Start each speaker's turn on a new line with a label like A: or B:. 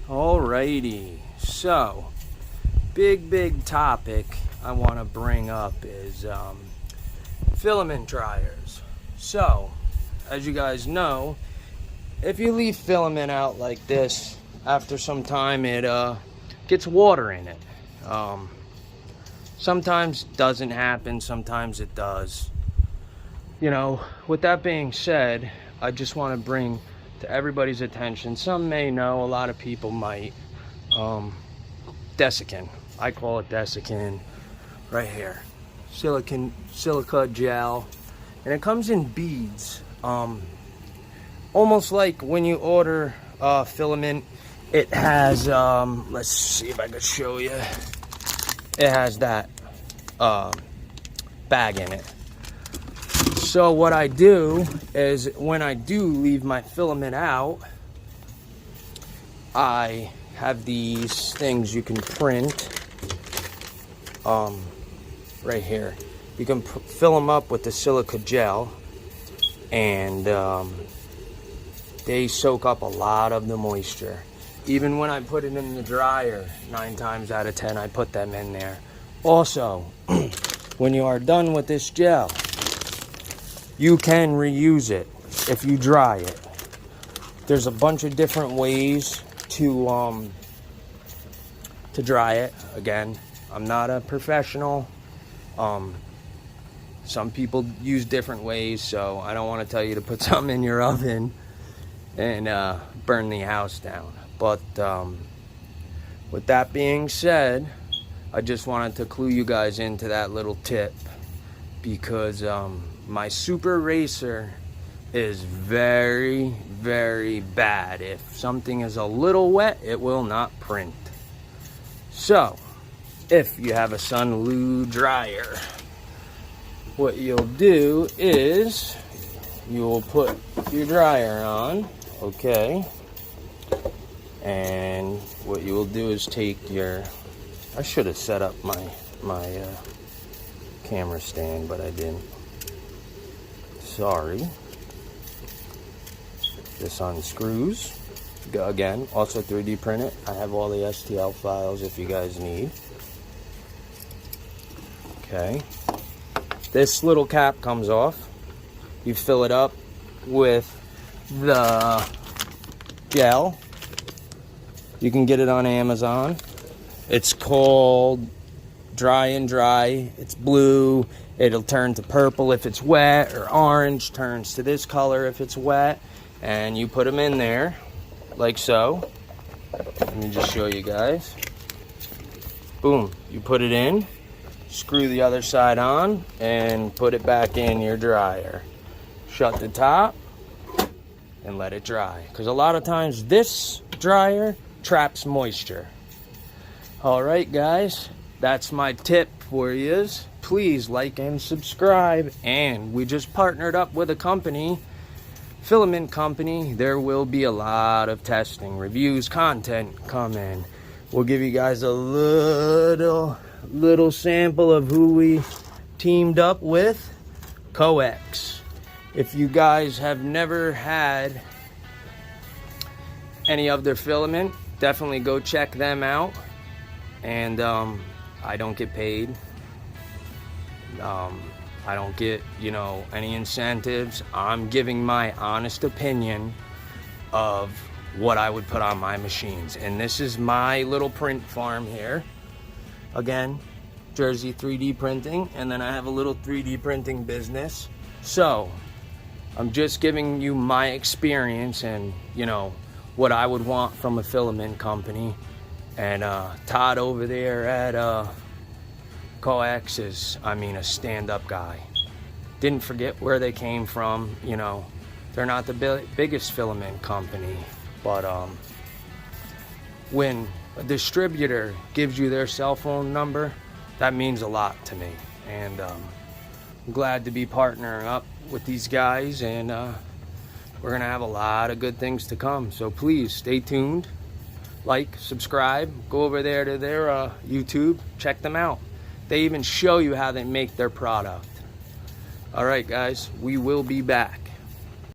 A: Alrighty, so big topic I want to bring up is filament dryers. So as you guys know, if you leave filament out like this, after some time it gets water in it. Sometimes doesn't happen, sometimes it does. You know, with that being said, I just want to bring to everybody's attention, some may know, a lot of people might, desiccant. I call it desiccant right here. Silica gel, and it comes in beads, almost like when you order filament. It has let's see if I could show you. It has that bag in it. So what I do is, when I do leave my filament out, I have these things you can print right here. You can fill them up with the silica gel, and they soak up a lot of the moisture. Even when I put it in the dryer, 9 times out of 10 I put them in there. Also, when you are done with this gel, you can reuse it if you dry it. There's a bunch of different ways to dry it. Again, I'm not a professional. Some people use different ways, so I don't want to tell you to put something in your oven and burn the house down. But with that being said, I just wanted to clue you guys into that little tip, because my super racer is very bad. If something is a little wet, it will not print. So if you have a Sunloo dryer, what you'll do is you'll put your dryer on, okay, and what you will do is take your, I should have set up my camera stand, but I didn't. Sorry. This unscrews. Again, also 3D print it. I have all the STL files if you guys need. Okay. This little cap comes off. You fill it up with the gel. You can get it on Amazon. It's called Dry and Dry. It's blue. It'll turn to purple if it's wet, or orange turns to this color if it's wet. And you put them in there like so. Let me just show you guys. Boom. You put it in, screw the other side on, and put it back in your dryer. Shut the top and let it dry, because a lot of times this dryer traps moisture. Alright guys, that's my tip for you. Please like and subscribe. And we just partnered up with a company, Filament company. There will be a lot of testing, reviews, content coming. We'll give you guys a little sample of who we teamed up with. Coex. If you guys have never had any of their filament, definitely go check them out. And I don't get paid. I don't get, you know, any incentives. I'm giving my honest opinion of what I would put on my machines. And this is my little print farm here. Again, Jersey 3D printing, and then I have a little 3D printing business. So I'm just giving you my experience and, you know, what I would want from a filament company. And Todd over there at Coex is, I mean, a stand-up guy. Didn't forget where they came from. You know, they're not the biggest filament company, but when a distributor gives you their cell phone number, that means a lot to me. And I'm glad to be partnering up with these guys, and we're gonna have a lot of good things to come. So please stay tuned, like, subscribe, go over there to their YouTube, check them out. They even show you how they make their product. All right, guys, we will be back.